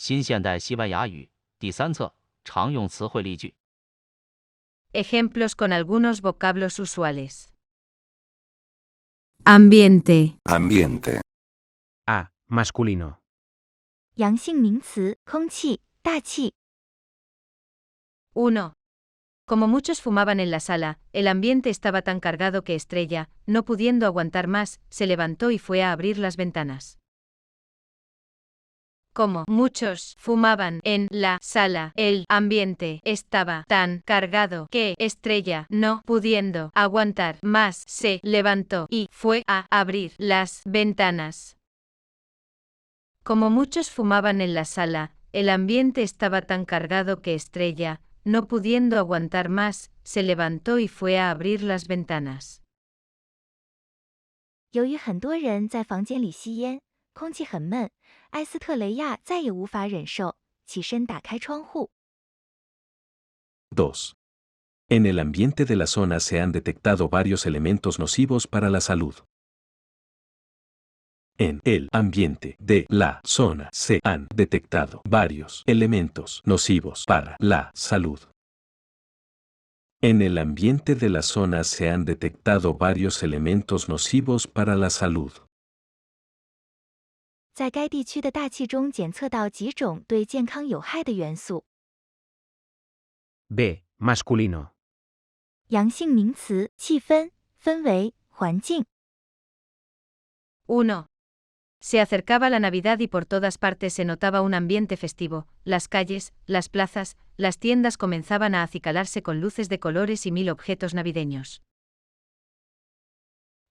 新现代西班牙语第3册常用词汇例句。 Ejemplos con algunos vocablos usuales. Ambiente. Ambiente. A. Masculino. 阳性名词，空气、大气。 1. Como muchos fumaban en la sala, el ambiente estaba tan cargado que Estrella, no pudiendo aguantar más, se levantó y fue a abrir las ventanas. Como muchos fumaban en la sala, el ambiente estaba tan cargado que Estrella, no pudiendo aguantar más, se levantó y fue a abrir las ventanas. Como muchos fumaban en la sala, el ambiente estaba tan cargado que Estrella, no pudiendo aguantar más, se levantó y fue a abrir las ventanas. 由于很多人在房间里吸烟，空气很闷，埃斯特雷亚再也无法忍受，起身打开窗户。 2. En el ambiente de la zona se han detectado varios elementos nocivos para la salud. En el ambiente de la zona se han detectado varios elementos nocivos para la salud. En el ambiente de la zona se han detectado varios elementos nocivos para la salud. 在该地区的大气中检测到几种对健康有害的元素。 B. Masculino. 阳性名词，气氛、氛围、环境。 1. Se acercaba la Navidad y por todas partes se notaba un ambiente festivo, las calles, las plazas, las tiendas comenzaban a acicalarse con luces de colores y 1000 objetos navideños.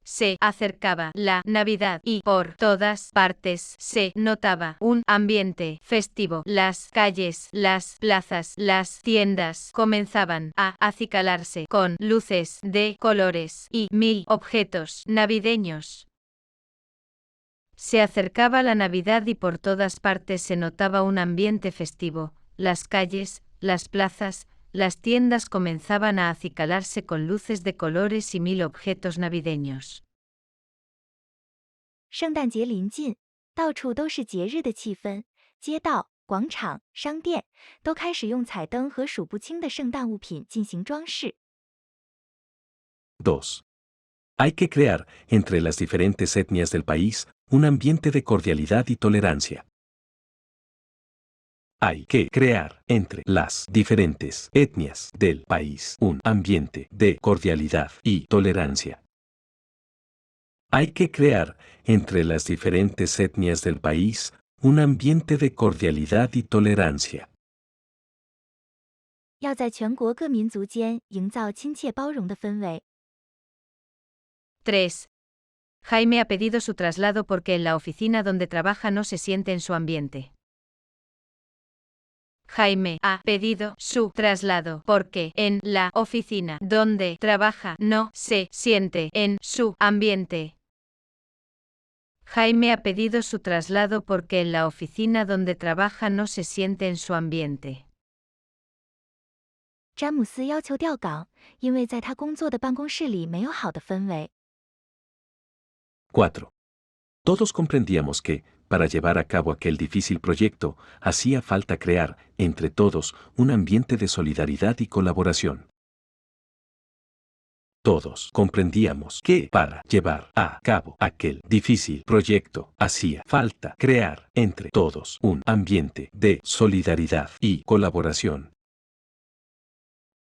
Se acercaba la Navidad y por todas partes se notaba un ambiente festivo, las calles, las plazas, las tiendas comenzaban a acicalarse con luces de colores y 1000 objetos navideños. Se acercaba la Navidad y por todas partes se notaba un ambiente festivo, las calles, las plazas, las tiendas comenzaban a acicalarse con luces de colores y 1000 objetos navideños. 圣诞节临近，到处都是节日的气氛，街道、广场、商店都开始用彩灯和数不清的圣诞物品进行装饰。 2. Hay que crear, entre las diferentes etnias del país, un ambiente de cordialidad y tolerancia. Hay que crear, entre las diferentes etnias del país, un ambiente de cordialidad y tolerancia. Hay que crear, entre las diferentes etnias del país, un ambiente de cordialidad y tolerancia. 要在全国各民族间营造亲切包容的氛围。 3. Jaime ha pedido su traslado porque en la oficina donde trabaja no se siente en su ambiente. Jaime ha pedido su traslado porque en la oficina donde trabaja no se siente en su ambiente. Jaime ha pedido su traslado porque en la oficina donde trabaja no se siente en su ambiente. 詹姆斯要求调岗，因为在他工作的办公室里没有好的氛围。 4. Todos comprendíamos que, para llevar a cabo aquel difícil proyecto, hacía falta crear, entre todos, un ambiente de solidaridad y colaboración. Todos comprendíamos que, para llevar a cabo aquel difícil proyecto, hacía falta crear, entre todos, un ambiente de solidaridad y colaboración.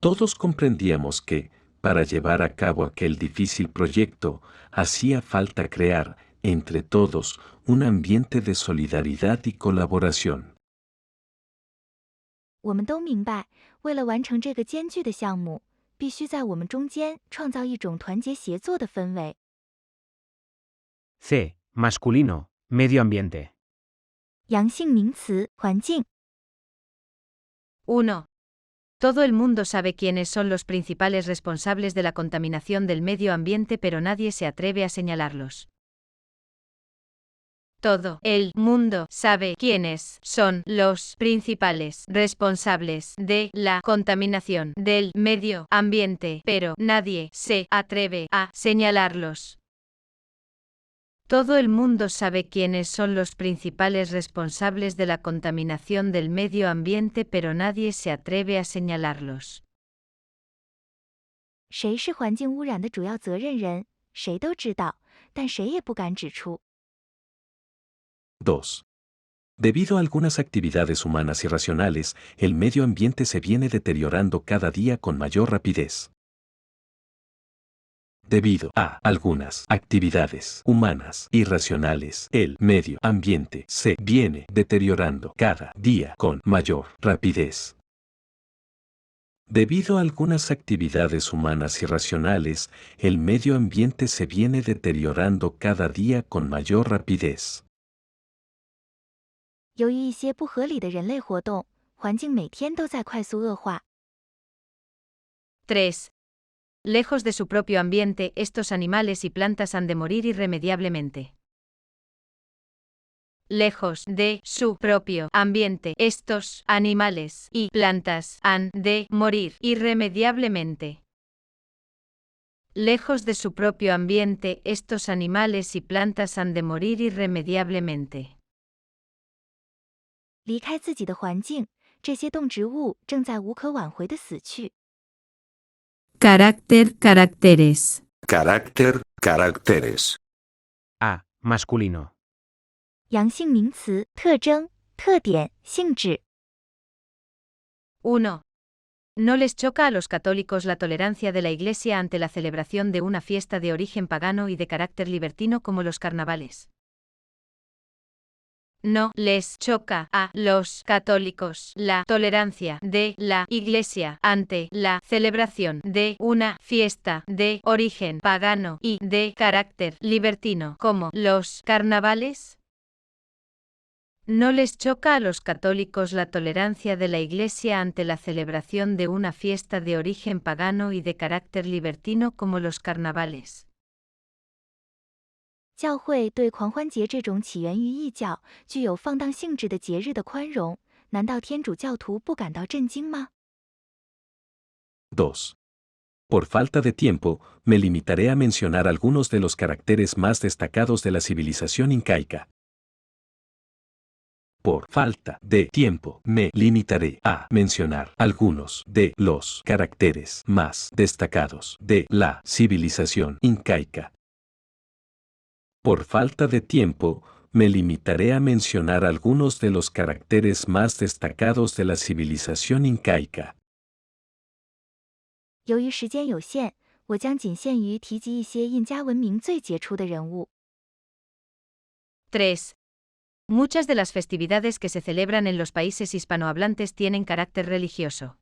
Todos comprendíamos que, para llevar a cabo aquel difícil proyecto, hacía falta crear, entre todos, un ambiente de solidaridad y colaboración. 我们都明白，为了完成这个艰巨的项目，必须在我们中间创造一种团结协作的氛围。 C. Masculino. Medio ambiente. 阳性名词，环境。 1. Todo el mundo sabe quiénes son los principales responsables de la contaminación del medio ambiente, pero nadie se atreve a señalarlos. Todo el mundo sabe quiénes son los principales responsables de la contaminación del medio ambiente, pero nadie se atreve a señalarlos. Todo el mundo sabe quiénes son los principales responsables de la contaminación del medio ambiente, pero nadie se atreve a señalarlos. 谁是环境污染的主要责任人？谁都知道，但谁也不敢指出。2. Debido a algunas actividades humanas irracionales, el medio ambiente se viene deteriorando cada día con mayor rapidez. Debido a algunas actividades humanas irracionales, el medio ambiente se viene deteriorando cada día con mayor rapidez. Debido a algunas actividades humanas irracionales, el medio ambiente se viene deteriorando cada día con mayor rapidez. 由于一些不合理的人类活动，环境每天都在快速恶化。3. Lejos de su propio ambiente, estos animales y plantas han de morir irremediablemente. Lejos de su propio ambiente, estos animales y plantas han de morir irremediablemente. Lejos de su propio ambiente, estos animales y plantas han de morir irremediablemente. 离开自己的环境，这些动植物正在无可挽回的死去。 Carácter, caracteres. Carácter, caracteres. A. Masculino. 阳性名词，特征、特点、性质。 1. No les choca a los católicos la tolerancia de la Iglesia ante la celebración de una fiesta de origen pagano y de carácter libertino como los carnavales. No les choca a los católicos la tolerancia de la Iglesia ante la celebración de una fiesta de origen pagano y de carácter libertino como los carnavales. No les choca a los católicos la tolerancia de la Iglesia ante la celebración de una fiesta de origen pagano y de carácter libertino como los carnavales. 教会对狂欢节这种起源于异教、具有放荡性质的节日的宽容，难道天主教徒不感到震惊吗？ 2. Por falta de tiempo, me limitaré a mencionar algunos de los caracteres más destacados de la civilización incaica. Por falta de tiempo, me limitaré a mencionar algunos de los caracteres más destacados de la civilización incaica. Por falta de tiempo, me limitaré a mencionar algunos de los caracteres más destacados de la civilización incaica. 由于时间有限，我将仅限于提及一些印加文明最杰出的人物。 3. Muchas de las festividades que se celebran en los países hispanohablantes tienen carácter religioso.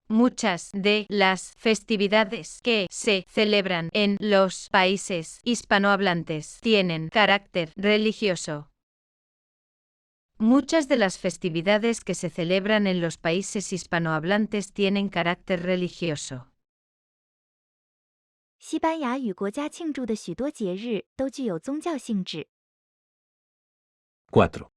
Muchas de las festividades que se celebran en los países hispanohablantes tienen carácter religioso. Muchas de las festividades que se celebran en los países hispanohablantes tienen carácter religioso. 西班牙语国家庆祝的许多节日都具有宗教性质。 4.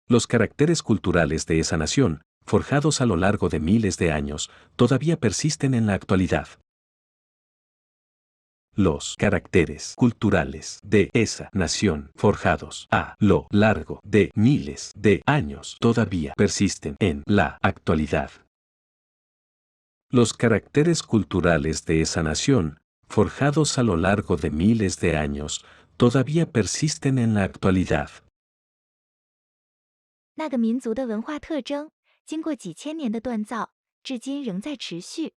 Los caracteres culturales de esa nación, forjados a lo largo de miles de años, todavía persisten en la actualidad. Los caracteres culturales de esa nación, forjados a lo largo de miles de años, todavía persisten en la actualidad. Los caracteres culturales de esa nación, forjados a lo largo de miles de años, todavía persisten en la actualidad. 那个民族的文化特征，经过几千年的锻造，至今仍在持续。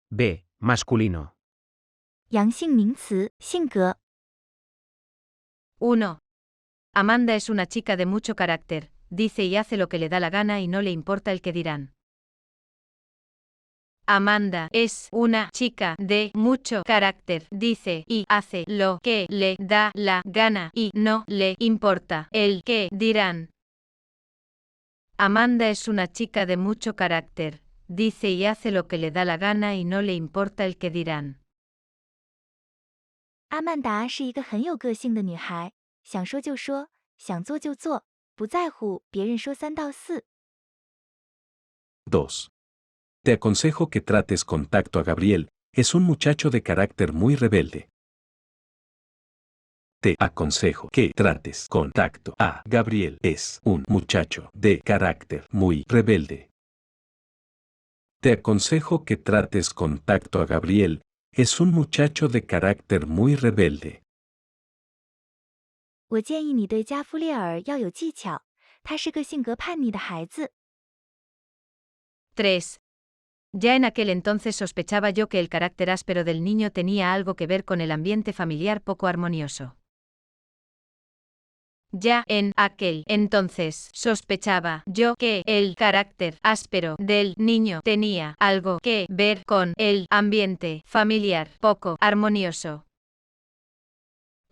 B. Masculino. 阳性名词，性格。 1. Amanda es una chica de mucho carácter, dice y hace lo que le da la gana y no le importa el que dirán. Amanda es una chica de mucho carácter, dice y hace lo que le da la gana y no le importa el que dirán. Amanda es una chica de mucho carácter, dice y hace lo que le da la gana y no le importa el que dirán. 阿曼达是一个很有个性的女孩，想说就说，想做就做，不在乎别人说三道四。 2. Te aconsejo que trates con tacto a Gabriel, es un muchacho de carácter muy rebelde. Te aconsejo que trates con tacto a Gabriel. Es un muchacho de carácter muy rebelde. Te aconsejo que trates con tacto a Gabriel. Es un muchacho de carácter muy rebelde. 我建议你对加夫列尔要有技巧，他是个性格叛逆的孩子。3. Ya en aquel entonces sospechaba yo que el carácter áspero del niño tenía algo que ver con el ambiente familiar poco armonioso. Ya en aquel entonces sospechaba yo que el carácter áspero del niño tenía algo que ver con el ambiente familiar poco armonioso.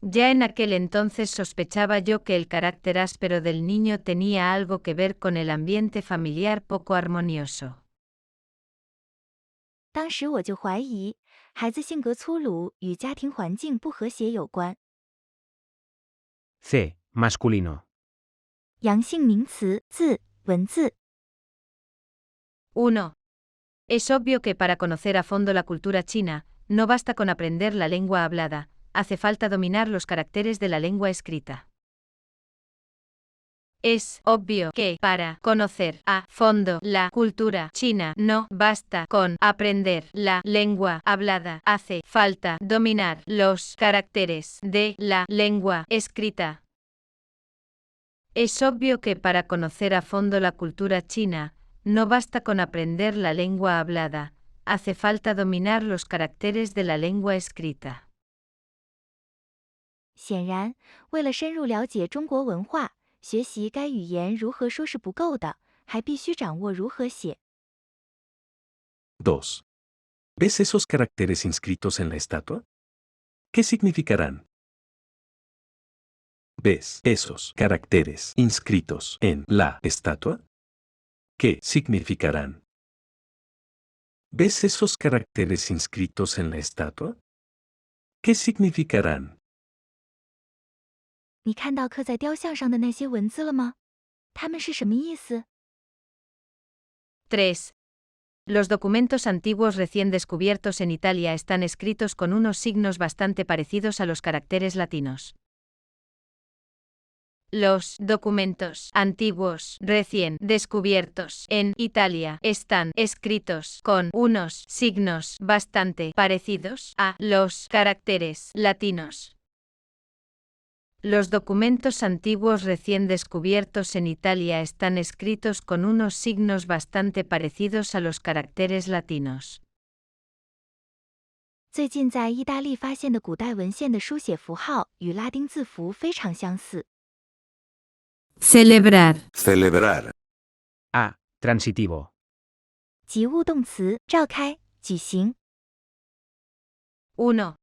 Ya en aquel entonces sospechaba yo que el carácter áspero del niño tenía algo que ver con el ambiente familiar poco armonioso. 当时我就怀疑，孩子性格粗鲁与家庭环境不和谐有关。 C. Masculino. 阳性名词字文字。 1. Es obvio que para conocer a fondo la cultura china, no basta con aprender la lengua hablada, hace falta dominar los caracteres de la lengua escrita. Es obvio que para conocer a fondo la cultura china no basta con aprender la lengua hablada, hace falta dominar los caracteres de la lengua escrita. Es obvio que para conocer a fondo la cultura china, no basta con aprender la lengua hablada, hace falta dominar los caracteres de la lengua escrita. 显然，为了深入了解中国文化，学习该语言如何说是不够的，还必须掌握如何写。 2. ¿Ves esos caracteres inscritos en la estatua? ¿Qué significarán? ¿Ves esos caracteres inscritos en la estatua? ¿Qué significarán? ¿Ves esos caracteres inscritos en la estatua? ¿Qué significarán? 你看到刻在雕像上的那些文字了吗？它们是什么意思？ 3. Los documentos antiguos recién descubiertos en Italia están escritos con unos signos bastante parecidos a los caracteres latinos. Los documentos antiguos recién descubiertos en Italia están escritos con unos signos bastante parecidos a los caracteres latinos. Los documentos antiguos recién descubiertos en Italia están escritos con unos signos bastante parecidos a los caracteres latinos. 最近在意大利发现的古代文献的书写符号与拉丁字符非常相似。 Celebrar. Celebrar. A. Transitivo. 及物动词召开、举行。 1.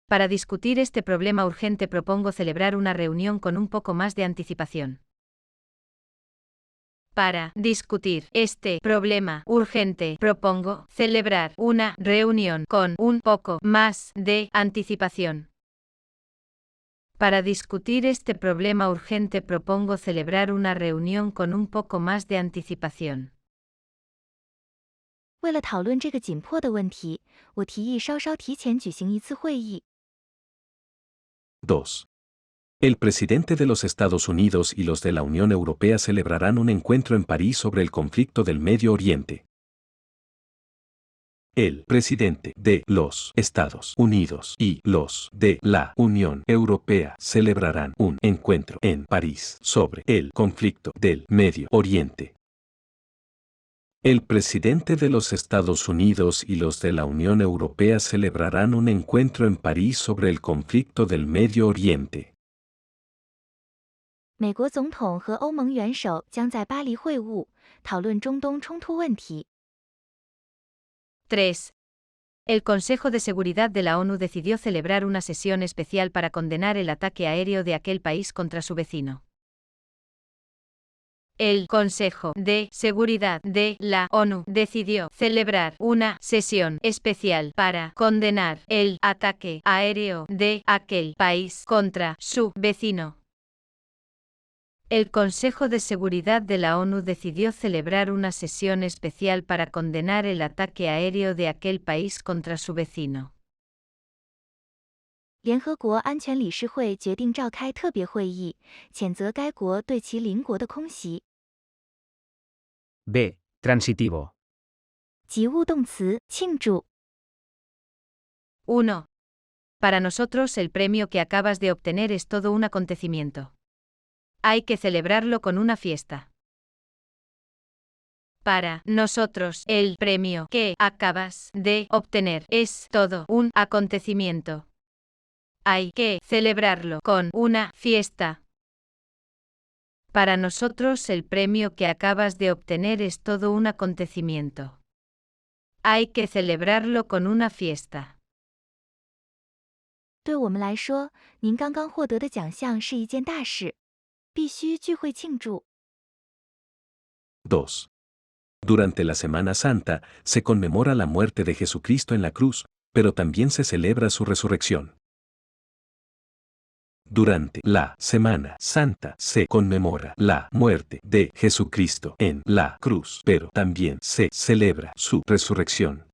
Para discutir este problema urgente propongo celebrar una reunión con un poco más de anticipación. Para discutir este problema urgente propongo celebrar una reunión con un poco más de anticipación. Para discutir este problema urgente propongo celebrar una reunión con un poco más de anticipación. 为了讨论这个紧迫的问题，我提议稍稍提前举行一次会议。 2. El presidente de los Estados Unidos y los de la Unión Europea celebrarán un encuentro en París sobre el conflicto del Medio Oriente. El presidente de los Estados Unidos y los de la Unión Europea celebrarán un encuentro en París sobre el conflicto del Medio Oriente. El presidente de los Estados Unidos y los de la Unión Europea celebrarán un encuentro en París sobre el conflicto del Medio Oriente. 美国总统和欧盟元首将在巴黎会晤，讨论中东冲突问题。 3. El Consejo de Seguridad de la ONU decidió celebrar una sesión especial para condenar el ataque aéreo de aquel país contra su vecino. El Consejo de Seguridad de la ONU decidió celebrar una sesión especial para condenar el ataque aéreo de aquel país contra su vecino. El Consejo de Seguridad de la ONU decidió celebrar una sesión especial para condenar el ataque aéreo de aquel país contra su vecino. 联合国安全理事会决定召开特别会议，谴责该国对其邻国的空袭。 B. Transitivo. 及物动词庆祝。 1. Para nosotros el premio que acabas de obtener es todo un acontecimiento. Hay que celebrarlo con una fiesta. Para nosotros el premio que acabas de obtener es todo un acontecimiento. Hay que celebrarlo con una fiesta. Para nosotros el premio que acabas de obtener es todo un acontecimiento. Hay que celebrarlo con una fiesta. 对我们来说，您刚刚获得的奖项是一件大事，必须聚会庆祝。 2. Durante la Semana Santa se conmemora la muerte de Jesucristo en la cruz, pero también se celebra su resurrección. Durante la Semana Santa se conmemora la muerte de Jesucristo en la cruz, pero también se celebra su resurrección.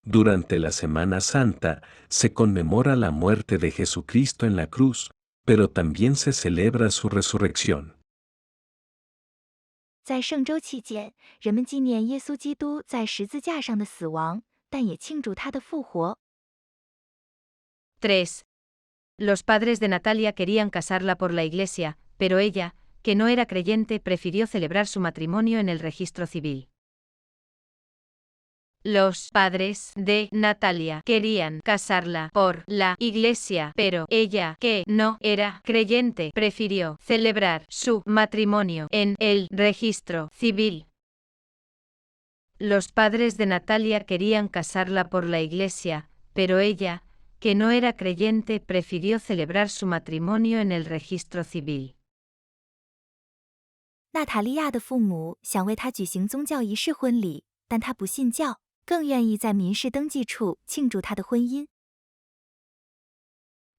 Durante la Semana Santa se conmemora la muerte de Jesucristo en la cruz, pero también se celebra su resurrección. 在圣周期间，人们纪念耶稣基督在十字架上的死亡，但也庆祝他的复活。 3. Los padres de Natalia querían casarla por la iglesia, pero ella, que no era creyente, prefirió celebrar su matrimonio en el registro civil. Los padres de Natalia querían casarla por la iglesia, pero ella, que no era creyente, prefirió celebrar su matrimonio en el registro civil. Los padres de Natalia querían casarla por la iglesia, pero ella, que no era creyente, prefirió celebrar su matrimonio en el registro civil. 娜塔莉亚的父母想为她举行宗教仪式婚礼，但她不信教，更愿意在民事登记处庆祝她的婚姻。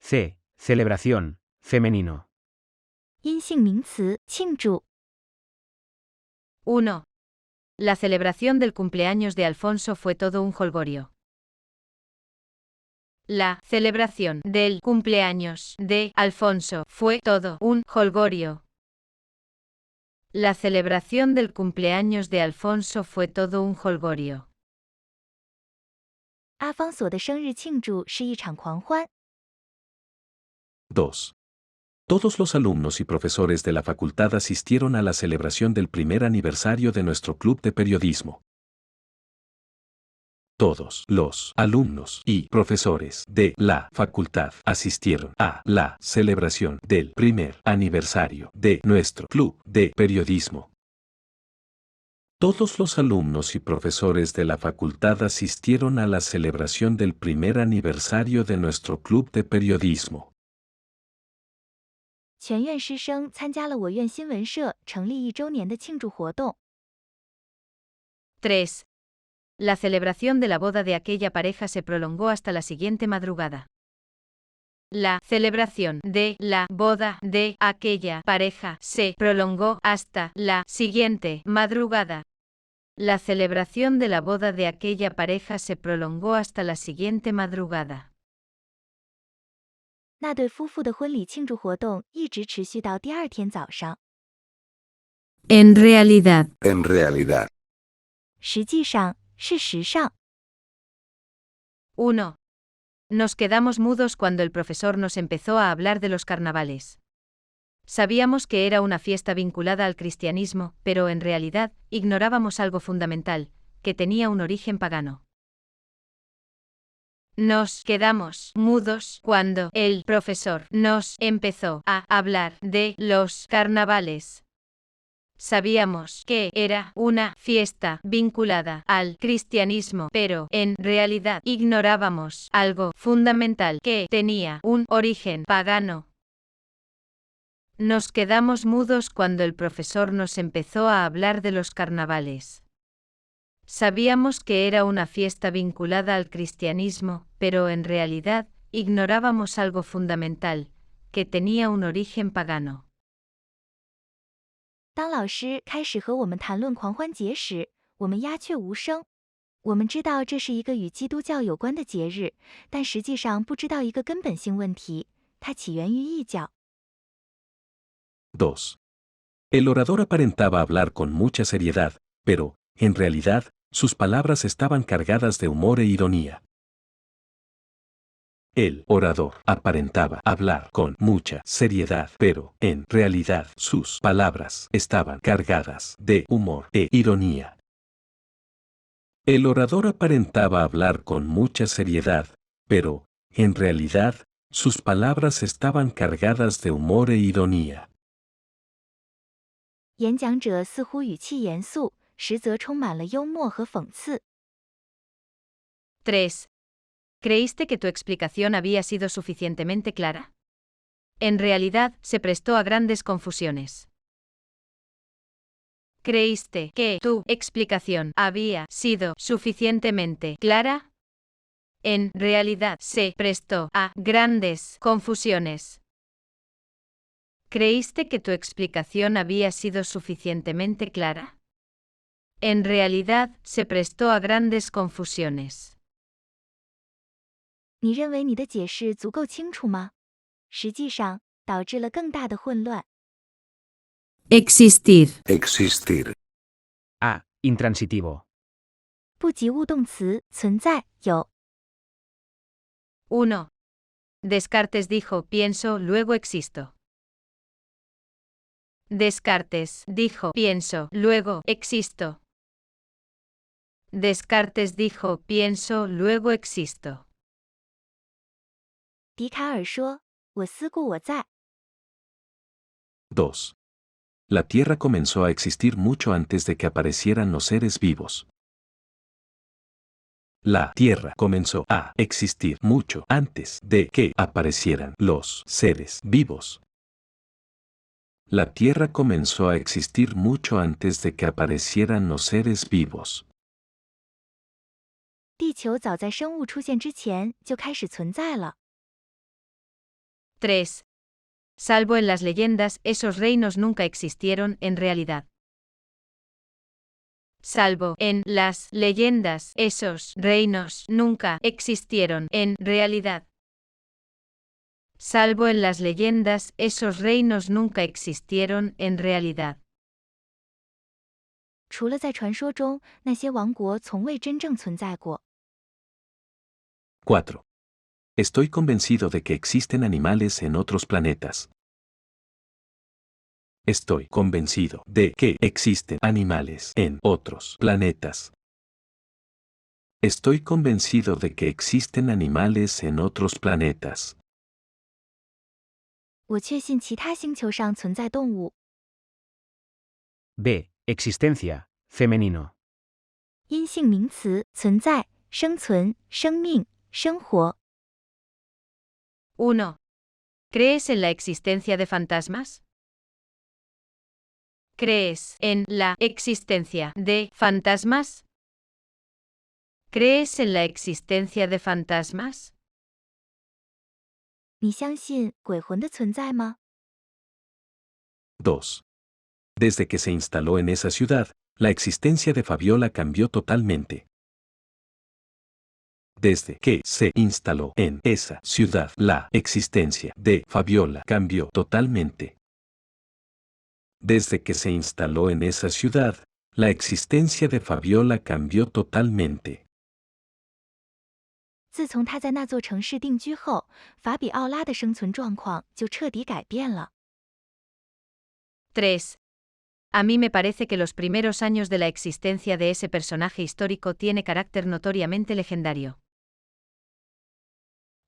C. Celebración. Femenino. 阴性名词庆祝。 1. La celebración del cumpleaños de Alfonso fue todo un jolgorio. La celebración del cumpleaños de Alfonso fue todo un jolgorio. La celebración del cumpleaños de Alfonso fue todo un jolgorio. 阿方索的生日庆祝是一场狂欢。 2. Todos los alumnos y profesores de la facultad asistieron a la celebración del primer aniversario de nuestro club de periodismo. Todos los alumnos y profesores de la facultad asistieron a la celebración del primer aniversario de nuestro club de periodismo. Todos los alumnos y profesores de la facultad asistieron a la celebración del primer aniversario de nuestro club de periodismo. 全院师生参加了我院新闻社成立1周年的庆祝活动。 3. La celebración de la boda de aquella pareja se prolongó hasta la siguiente madrugada. La celebración de la boda de aquella pareja se prolongó hasta la siguiente madrugada. La celebración de la boda de aquella pareja se prolongó hasta la siguiente madrugada. 那对夫妇的婚礼庆祝活动一直持续到第2天早上。 En realidad. En realidad. 实际上，事实上。 1. Nos quedamos mudos cuando el profesor nos empezó a hablar de los carnavales. Sabíamos que era una fiesta vinculada al cristianismo, pero en realidad ignorábamos algo fundamental, que tenía un origen pagano. Nos quedamos mudos cuando el profesor nos empezó a hablar de los carnavales. Sabíamos que era una fiesta vinculada al cristianismo, pero en realidad ignorábamos algo fundamental que tenía un origen pagano. Nos quedamos mudos cuando el profesor nos empezó a hablar de los carnavales. Sabíamos que era una fiesta vinculada al cristianismo, pero en realidad ignorábamos algo fundamental, que tenía un origen pagano. 当老师开始和我们谈论狂欢节时，我们鸦雀无声。我们知道这是一个与基督教有关的节日，但实际上不知道一个根本性问题，它起源于异教。2. El orador aparentaba hablar con mucha seriedad, pero, en realidad, sus palabras estaban cargadas de humor e ironía. El orador aparentaba hablar con mucha seriedad, pero, en realidad, sus palabras estaban cargadas de humor e ironía. El orador aparentaba hablar con mucha seriedad, pero, en realidad, sus palabras estaban cargadas de humor e ironía. 演讲者似乎语气严肃，实则充满了幽默和讽刺。3. ¿Creíste que tu explicación había sido suficientemente clara? En realidad, se prestó a grandes confusiones. ¿Creíste que tu explicación había sido suficientemente clara? En realidad, se prestó a grandes confusiones. ¿Creíste que tu explicación había sido suficientemente clara? En realidad, se prestó a grandes confusiones. 你认为你的解释足够清楚吗？实际上，导致了更大的混乱。Existir. Existir. A. Intransitivo. 不及物动词存在有。1. Descartes dijo pienso, luego existo. Descartes dijo pienso, luego existo. Descartes dijo pienso, luego existo. 笛卡尔说：“我思故我在。” 2. La Tierra comenzó a existir mucho antes de que aparecieran los seres vivos. La Tierra comenzó a existir mucho antes de que aparecieran los seres vivos. La Tierra comenzó a existir mucho antes de que aparecieran los seres vivos. 地球早在生物出现之前就开始存在了。3. Salvo en las leyendas, esos reinos nunca existieron en realidad. Salvo en las leyendas, esos reinos nunca existieron en realidad. Salvo en las leyendas, esos reinos nunca existieron en realidad. 除了在传说中，那些王国从未真正存在过。4. Estoy convencido de que existen animales en otros planetas. Estoy convencido de que existen animales en otros planetas. Estoy convencido de que existen animales en otros planetas. 我确信其他星球上存在动物。 B. Existencia. Femenino. 阴性名词存在、生存、生命、生活。 1. ¿Crees en la existencia de fantasmas? ¿Crees en la existencia de fantasmas? ¿Crees en la existencia de fantasmas? 你相信鬼魂的存在吗？ 2. Desde que se instaló en esa ciudad, la existencia de Fabiola cambió totalmente. Desde que se instaló en esa ciudad, la existencia de Fabiola cambió totalmente. Desde que se instaló en esa ciudad, la existencia de Fabiola cambió totalmente. 自从他在那座城市定居后，法比奥拉的生存状况就彻底改变了。 3. A mí me parece que los primeros años de la existencia de ese personaje histórico tiene carácter notoriamente legendario.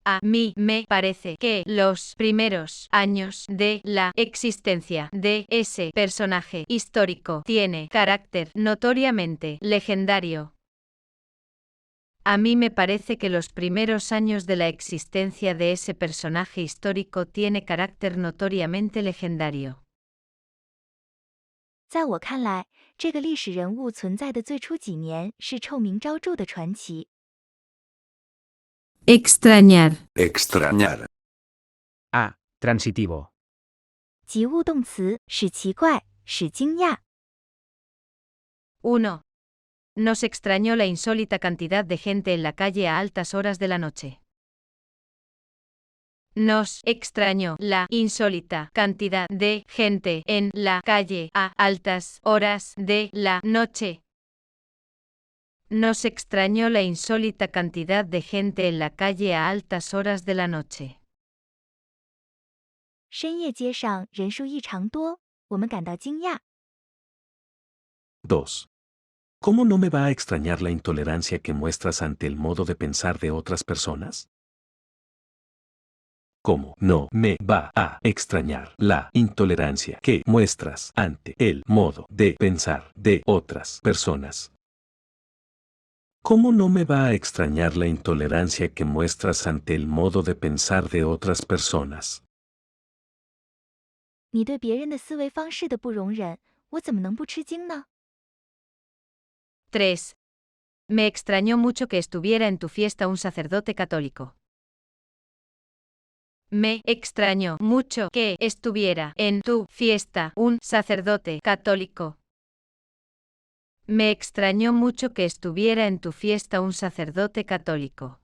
A mí me parece que los primeros años de la existencia de ese personaje histórico tiene carácter notoriamente legendario. A mí me parece que los primeros años de la existencia de ese personaje histórico tiene carácter notoriamente legendario. 在我看来，这个历史人物存在的最初几年是臭名昭著的传奇。 Extrañar. Extrañar. A. Transitivo. 及物动词使奇怪、使惊讶。 1. Nos extrañó la insólita cantidad de gente en la calle a altas horas de la noche. Nos extrañó la insólita cantidad de gente en la calle a altas horas de la noche. Nos extrañó la insólita cantidad de gente en la calle a altas horas de la noche. 深夜街上人数异常多，我们感到惊讶。2. ¿Cómo no me va a extrañar la intolerancia que muestras ante el modo de pensar de otras personas? ¿Cómo no me va a extrañar la intolerancia que muestras ante el modo de pensar de otras personas? ¿Cómo no me va a extrañar la intolerancia que muestras ante el modo de pensar de otras personas? 你对别人的思维方式的不容忍，我怎么能不吃惊呢？ 3. Me extrañó mucho que estuviera en tu fiesta un sacerdote católico. Me extrañó mucho que estuviera en tu fiesta un sacerdote católico. Me extrañó mucho que estuviera en tu fiesta un sacerdote católico.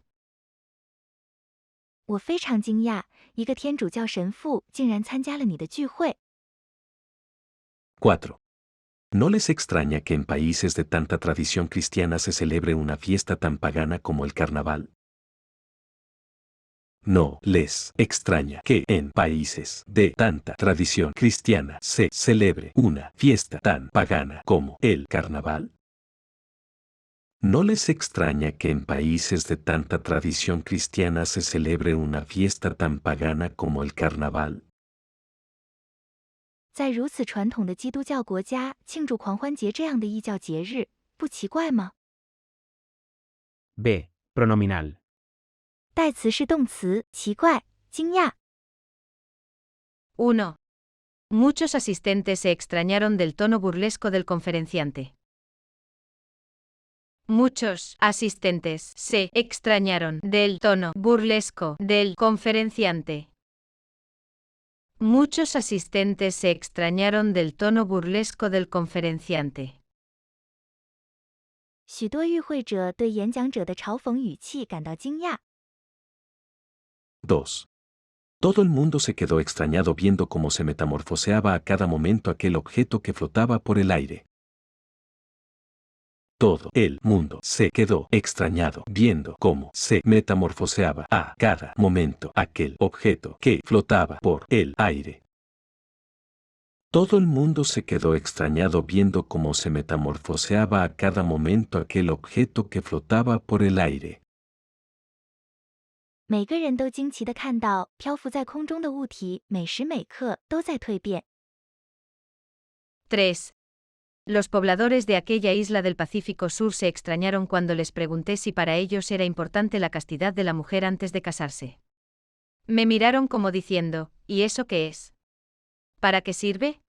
我非常惊讶，一个天主教神父竟然参加了你的聚会。 4. ¿No les extraña que en países de tanta tradición cristiana se celebre una fiesta tan pagana como el carnaval? ¿No les extraña que en países de tanta tradición cristiana se celebre una fiesta tan pagana como el carnaval? ¿No les extraña que en países de tanta tradición cristiana se celebre una fiesta tan pagana como el carnaval? 在如此传统的基督教国家庆祝狂欢节这样的异教节日，不奇怪吗？ B. Pronominal. 代词是动词，奇怪、惊讶。 1. Muchos asistentes se extrañaron del tono burlesco del conferenciante. Muchos asistentes se extrañaron del tono burlesco del conferenciante. Muchos asistentes se extrañaron del tono burlesco del conferenciante. 许多与会者对演讲者的嘲讽语气感到惊讶。 2. Todo el mundo se quedó extrañado viendo cómo se metamorfoseaba a cada momento aquel objeto que flotaba por el aire. Todo el mundo se quedó extrañado viendo cómo se metamorfoseaba a cada momento aquel objeto que flotaba por el aire. Todo el mundo se quedó extrañado viendo cómo se metamorfoseaba a cada momento aquel objeto que flotaba por el aire. 每个人都惊奇地看到漂浮在空中的物体每时每刻都在蜕变。 3. Los pobladores de aquella isla del Pacífico Sur se extrañaron cuando les pregunté si para ellos era importante la castidad de la mujer antes de casarse. Me miraron como diciendo, ¿y eso qué es? ¿Para qué sirve?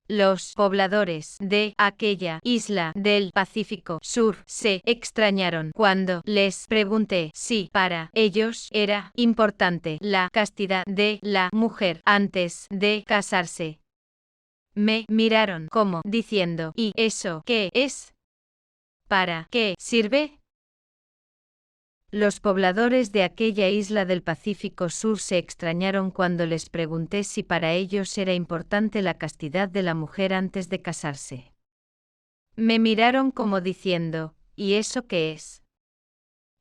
Los pobladores de aquella isla del Pacífico Sur se extrañaron cuando les pregunté si para ellos era importante la castidad de la mujer antes de casarse. Me miraron como diciendo, ¿y eso qué es? ¿Para qué sirve? Los pobladores de aquella isla del Pacífico Sur se extrañaron cuando les pregunté si para ellos era importante la castidad de la mujer antes de casarse. Me miraron como diciendo, ¿y eso qué es?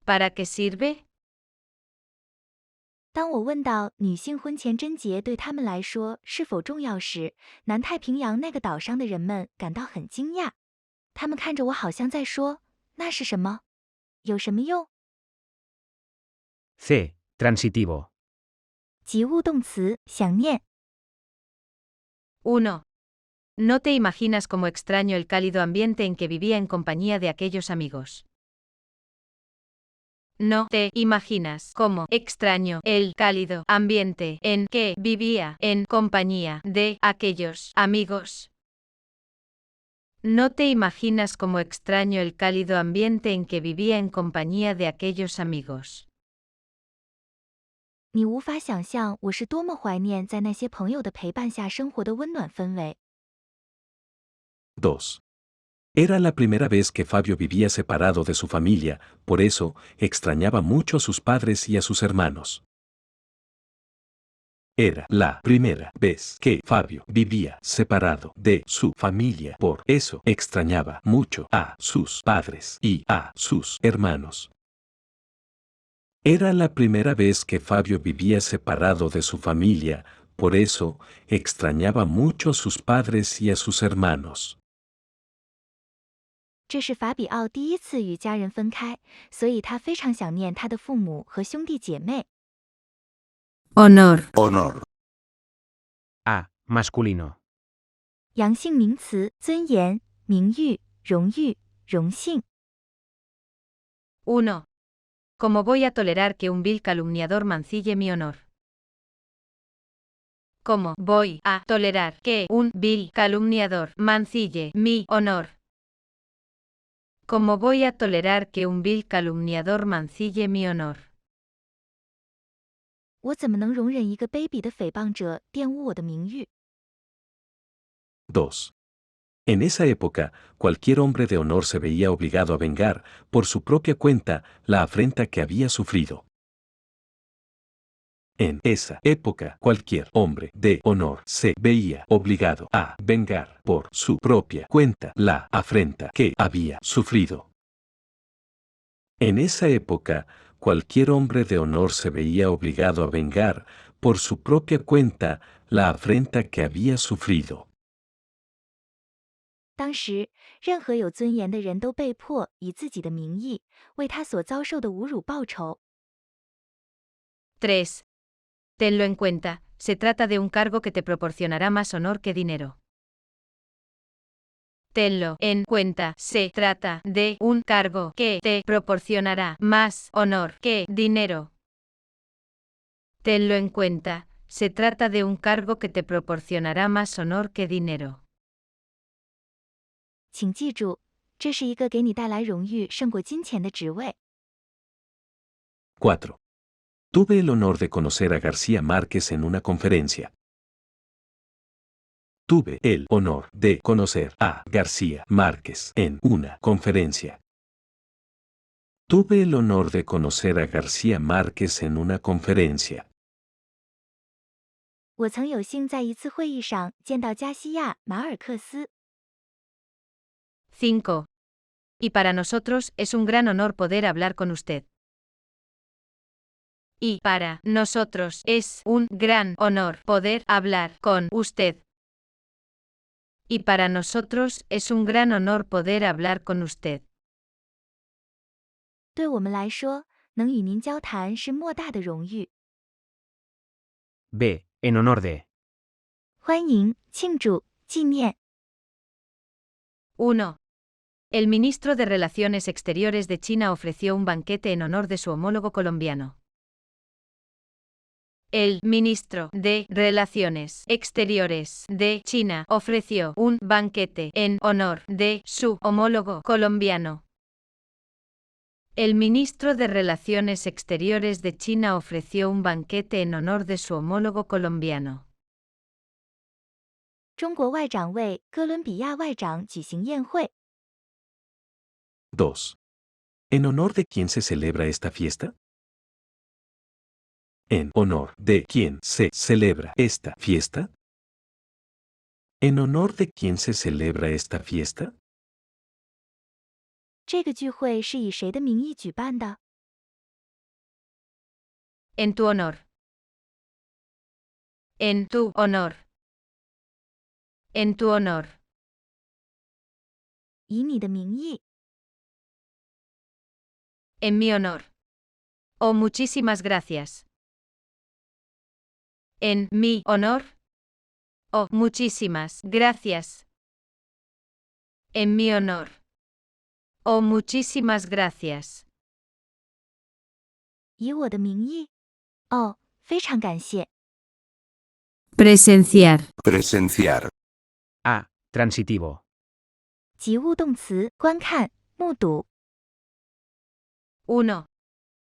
¿Para qué sirve? 当我问到女性婚前贞洁对他们来说是否重要时，南太平洋那个岛上的人们感到很惊讶。他们看着我，好像在说：“那是什么？有什么用？” C. Transitivo. 及物动词，想念。 1. No te imaginas cómo extraño el cálido ambiente en que vivía en compañía de aquellos amigos. No te imaginas cómo extraño el cálido ambiente en que vivía en compañía de aquellos amigos. No te imaginas cómo extraño el cálido ambiente en que vivía en compañía de aquellos amigos. 你无法想象我是多么怀念在那些朋友的陪伴下生活的温暖氛围。 2. Era la primera vez que Fabio vivía separado de su familia, por eso extrañaba mucho a sus padres y a sus hermanos. Era la primera vez que Fabio vivía separado de su familia, por eso extrañaba mucho a sus padres y a sus hermanos. Era la primera vez que Fabio vivía separado de su familia, por eso extrañaba mucho a sus padres y a sus hermanos. 这是法比奥第一次与家人分开，所以他非常想念他的父母和兄弟姐妹。 Honor. Honor. A. Masculino. 阳性名词尊严、名誉、荣誉、荣幸。 1. ¿Cómo voy a tolerar que un vil calumniador mancille mi honor? ¿Cómo voy a tolerar que un vil calumniador mancille mi honor? ¿Cómo voy a tolerar que un vil calumniador mancille mi honor? 我怎么能容忍一个卑鄙的诽谤者玷污我的名誉？ 2. En esa época, cualquier hombre de honor se veía obligado a vengar, por su propia cuenta, la afrenta que había sufrido. En esa época, cualquier hombre de honor se veía obligado a vengar por su propia cuenta la afrenta que había sufrido. En esa época, cualquier hombre de honor se veía obligado a vengar, por su propia cuenta, la afrenta que había sufrido. 当时，任何有尊严的人都被迫以自己的名义为他所遭受的侮辱报仇。 3. Tenlo en cuenta, se trata de un cargo que te proporcionará más honor que dinero. Tenlo en cuenta, se trata de un cargo que te proporcionará más honor que dinero. Tenlo en cuenta, se trata de un cargo que te proporcionará más honor que dinero. 请记住，这是一个给你带来荣誉胜过金钱的职位。 4. Tuve el honor de conocer a García Márquez en una conferencia. Tuve el honor de conocer a García Márquez en una conferencia. Tuve el honor de conocer a García Márquez en una conferencia. 我曾有幸在一次会议上见到加西亚·马尔克斯。 5. Y para nosotros es un gran honor poder hablar con usted. Y para nosotros es un gran honor poder hablar con usted. Y para nosotros es un gran honor poder hablar con usted. 对我们来说，能与您交谈是莫大的荣誉。 B. En honor de. 欢迎、庆祝、纪念。 1. El ministro de Relaciones Exteriores de China ofreció un banquete en honor de su homólogo colombiano. El ministro de Relaciones Exteriores de China ofreció un banquete en honor de su homólogo colombiano. El ministro de Relaciones Exteriores de China ofreció un banquete en honor de su homólogo colombiano. 中国外长为哥伦比亚外长举行宴会。 2. ¿En honor de quién se celebra esta fiesta? ¿En honor de quién se celebra esta fiesta? ¿En honor de quién se celebra esta fiesta? 这个聚会是以谁的名义举办的？ En tu honor. En tu honor. En tu honor. 以你的名义。 En mi honor. Oh, muchísimas gracias. En mi honor. Oh, muchísimas gracias. En mi honor. Oh, muchísimas gracias. 以我的名义。哦，非常感谢。 Presenciar. Presenciar. A. Transitivo. 及物动词观看、目睹。 1.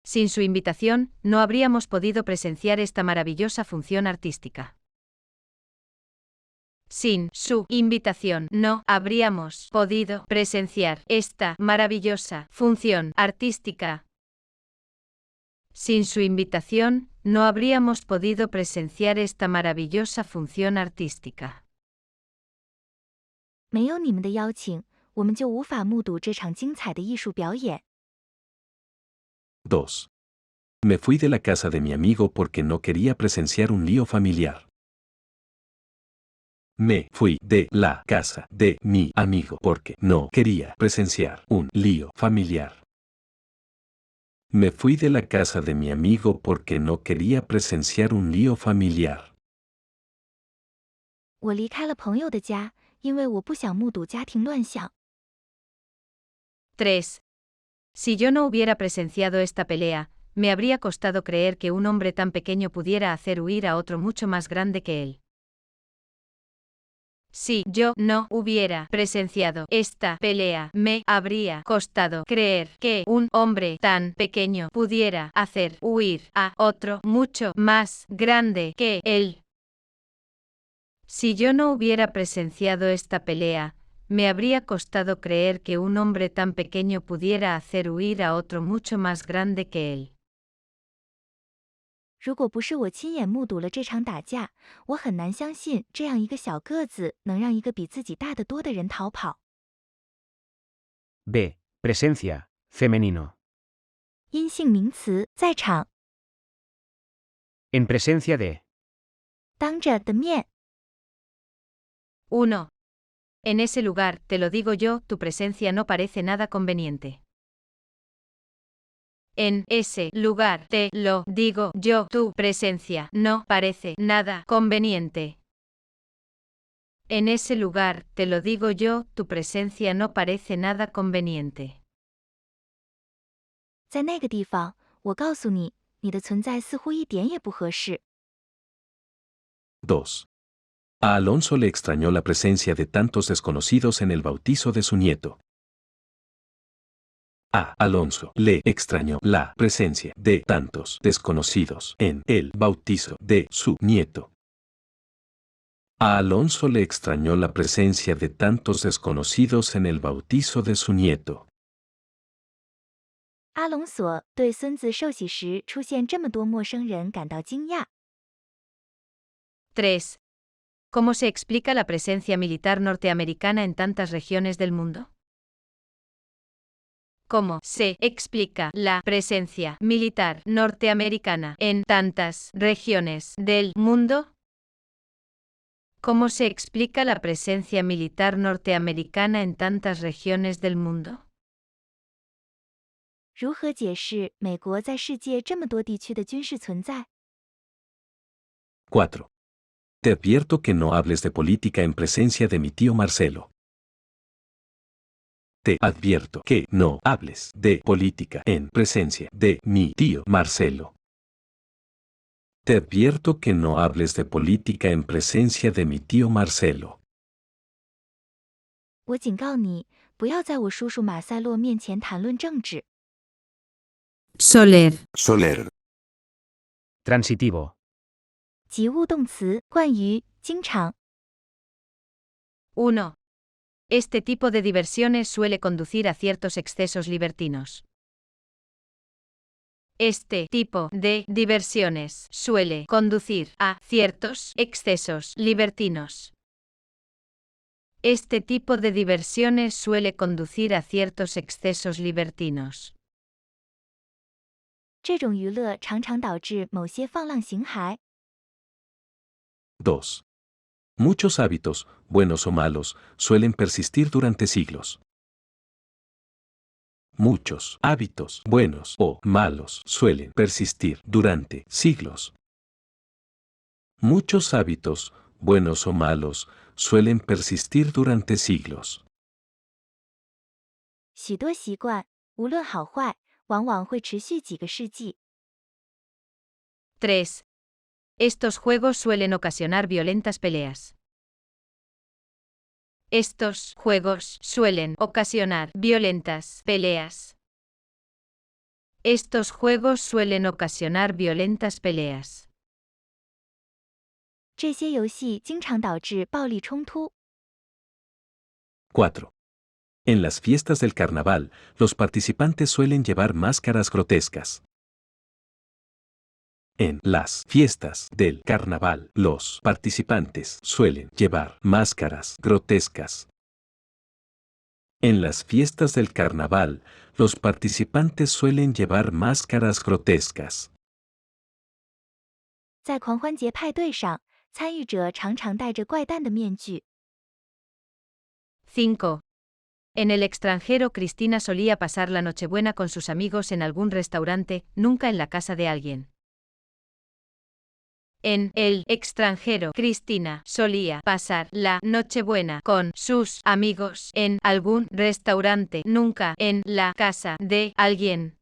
Sin su invitación, no habríamos podido presenciar esta maravillosa función artística. Sin su invitación no habríamos podido presenciar esta maravillosa función artística. Sin su invitación, no habríamos podido presenciar esta maravillosa función artística. 没有你们的邀请，我们就无法目睹这场精彩的艺术表演。2. Me fui de la casa de mi amigo porque no quería presenciar un lío familiar. Me fui de la casa de mi amigo porque no quería presenciar un lío familiar. Me fui de la casa de mi amigo porque no quería presenciar un lío familiar. 我离开了朋友的家，因为我不想目睹家庭乱象。3. Si yo no hubiera presenciado esta pelea, me habría costado creer que un hombre tan pequeño pudiera hacer huir a otro mucho más grande que él. Si yo no hubiera presenciado esta pelea, me habría costado creer que un hombre tan pequeño pudiera hacer huir a otro mucho más grande que él. Si yo no hubiera presenciado esta pelea, me habría costado creer que un hombre tan pequeño pudiera hacer huir a otro mucho más grande que él. 如果不是我亲眼目睹了这场打架，我很难相信这样一个小个子能让一个比自己大得多的人逃跑。 B. Presencia, femenino. 阴性名词在场， En presencia de. 当着的面。 1. En ese lugar, te lo digo yo, tu presencia no parece nada conveniente. En ese lugar, te lo digo yo, tu presencia no parece nada conveniente. En ese lugar, te lo digo yo, tu presencia no parece nada conveniente. 在那个地方，我告诉你，你的存在似乎一点也不合适。 2. A Alonso le extrañó la presencia de tantos desconocidos en el bautizo de su nieto. A Alonso le extrañó la presencia de tantos desconocidos en el bautizo de su nieto. A Alonso le extrañó la presencia de tantos desconocidos en el bautizo de su nieto. 阿隆索对孙子受洗时出现这么多陌生人感到惊讶。 3. ¿Cómo se explica la presencia militar norteamericana en tantas regiones del mundo? ¿Cómo se explica la presencia militar norteamericana en tantas regiones del mundo? ¿Cómo se explica la presencia militar norteamericana en tantas regiones del mundo? 如何解释美国在世界这么多地区的军事存在？ 4. Te advierto que no hables de política en presencia de mi tío Marcelo. Te advierto que no hables de política en presencia de mi tío Marcelo. Te advierto que no hables de política en presencia de mi tío Marcelo. 我警告你，不要在我叔叔马塞洛面前谈论政治。 Soler. Soler. Transitivo. 及物动词惯于经常。 1. Este tipo de diversiones suele conducir a ciertos excesos libertinos. Este tipo de diversiones suele conducir a ciertos excesos libertinos. Este tipo de diversiones suele conducir a ciertos excesos libertinos. 这种娱乐常常导致某些放浪形骸。 2. Muchos hábitos, buenos o malos, suelen persistir durante siglos. Muchos hábitos, buenos o malos, suelen persistir durante siglos. Muchos hábitos, buenos o malos, suelen persistir durante siglos. 许多习惯，无论好坏，往往会持续几个世纪。 3. Estos juegos suelen ocasionar violentas peleas. Estos juegos suelen ocasionar violentas peleas. Estos juegos suelen ocasionar violentas peleas. 这些游戏经常导致暴力冲突。4. En las fiestas del carnaval, los participantes suelen llevar máscaras grotescas. En las fiestas del carnaval, los participantes suelen llevar máscaras grotescas. En las fiestas del carnaval, los participantes suelen llevar máscaras grotescas. 在狂欢节派对上，参与者常常戴着怪诞的面具。5. En el extranjero, Cristina solía pasar la Nochebuena con sus amigos en algún restaurante, nunca en la casa de alguien. En el extranjero, Cristina solía pasar la Nochebuena con sus amigos en algún restaurante, nunca en la casa de alguien.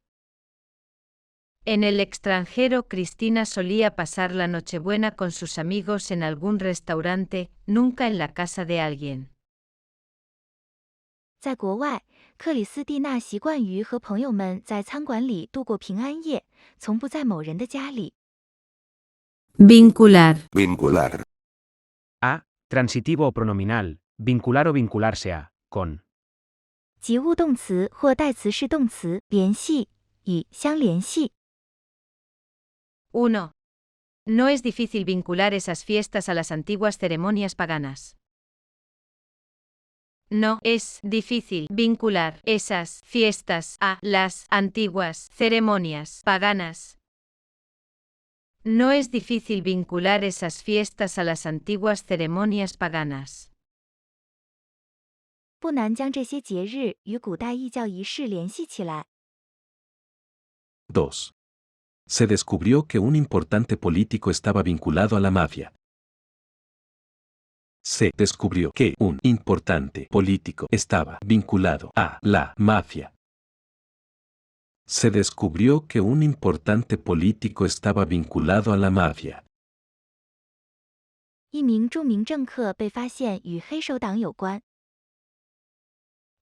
En el extranjero, Cristina solía pasar la Nochebuena con sus amigos en algún restaurante, nunca en la casa de alguien. 在国外，克里斯蒂娜习惯于和朋友们在餐馆里度过平安夜，从不在某人的家里。Vincular. Vincular. A. Transitivo o pronominal, vincular o vincularse a, con. 及物动词或代词式动词，联系，与，相联系。1. No es difícil vincular esas fiestas a las antiguas ceremonias paganas. No es difícil vincular esas fiestas a las antiguas ceremonias paganas. No es difícil vincular esas fiestas a las antiguas ceremonias paganas. 不难将这些节日与古代异教仪式联系起来。 2. Se descubrió que un importante político estaba vinculado a la mafia. Se descubrió que un importante político estaba vinculado a la mafia. Se descubrió que un importante político estaba vinculado a la mafia. 一名著名政客被发现与黑手党有关。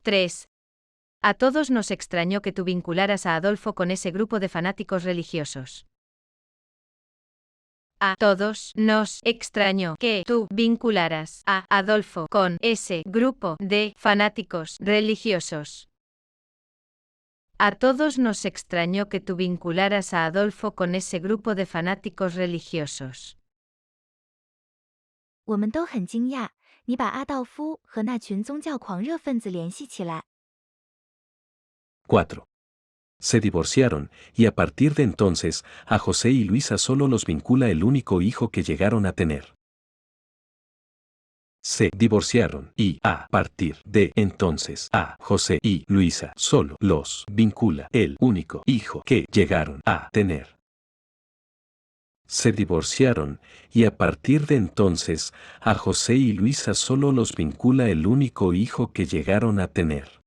3. A todos nos extrañó que tú vincularas a Adolfo con ese grupo de fanáticos religiosos. A todos nos extrañó que tú vincularas a Adolfo con ese grupo de fanáticos religiosos. A todos nos extrañó que tú vincularas a Adolfo con ese grupo de fanáticos religiosos. 我们都很惊讶，你把阿道夫和那群宗教狂热分子联系起来。 4. Se divorciaron, y a partir de entonces, a José y Luisa solo los vincula el único hijo que llegaron a tener. Se divorciaron, y a partir de entonces, a José y Luisa solo los vincula el único hijo que llegaron a tener. Se divorciaron, y a partir de entonces, a José y Luisa solo los vincula el único hijo que llegaron a tener.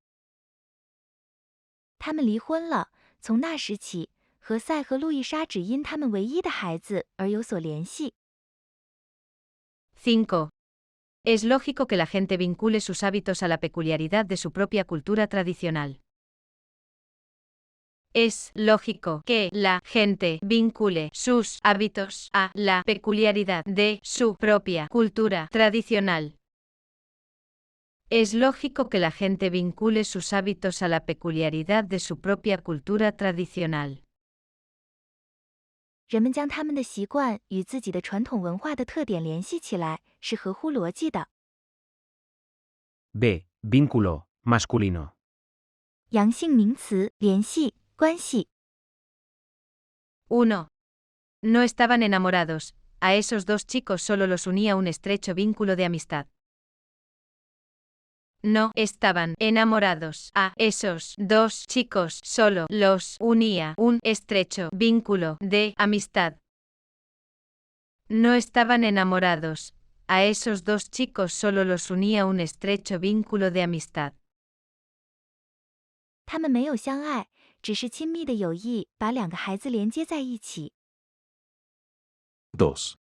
他们离婚了，从那时起，何塞和路易莎只因他们唯一的孩子而有所联系。 5. Es lógico que la gente vincule sus hábitos a la peculiaridad de su propia cultura tradicional. Es lógico que la gente vincule sus hábitos a la peculiaridad de su propia cultura tradicional. Es lógico que la gente vincule sus hábitos a la peculiaridad de su propia cultura tradicional. 人们将他们的习惯与自己的传统文化的特点联系起来，是合乎逻辑的。 B. Vínculo, masculino. 阳性名词，联系，关系。 1. No estaban enamorados, a esos dos chicos solo los unía un estrecho vínculo de amistad. No estaban enamorados, a esos dos chicos solo los unía un estrecho vínculo de amistad. No estaban enamorados, a esos dos chicos solo los unía un estrecho vínculo de amistad. 他们没有相爱，只是亲密的友谊把两个孩子连接在一起。 2.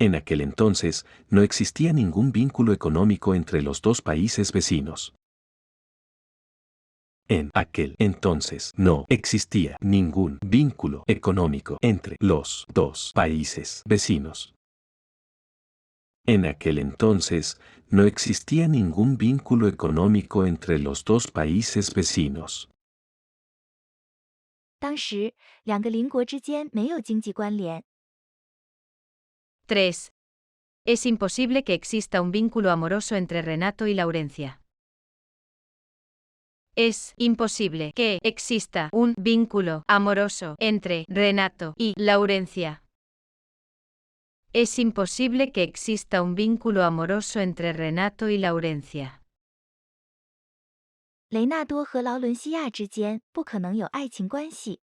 En aquel entonces, no existía ningún vínculo económico entre los dos países vecinos. En aquel entonces, no existía ningún vínculo económico entre los dos países vecinos. En aquel entonces, no existía ningún vínculo económico entre los dos países vecinos. 当时，两个邻国之间没有经济关联。 3. Es imposible que exista un vínculo amoroso entre Renato y Laurencia. Es imposible que exista un vínculo amoroso entre Renato y Laurencia. Es imposible que exista un vínculo amoroso entre Renato y Laurencia. 雷纳多和劳伦西亚之间不可能有爱情关系。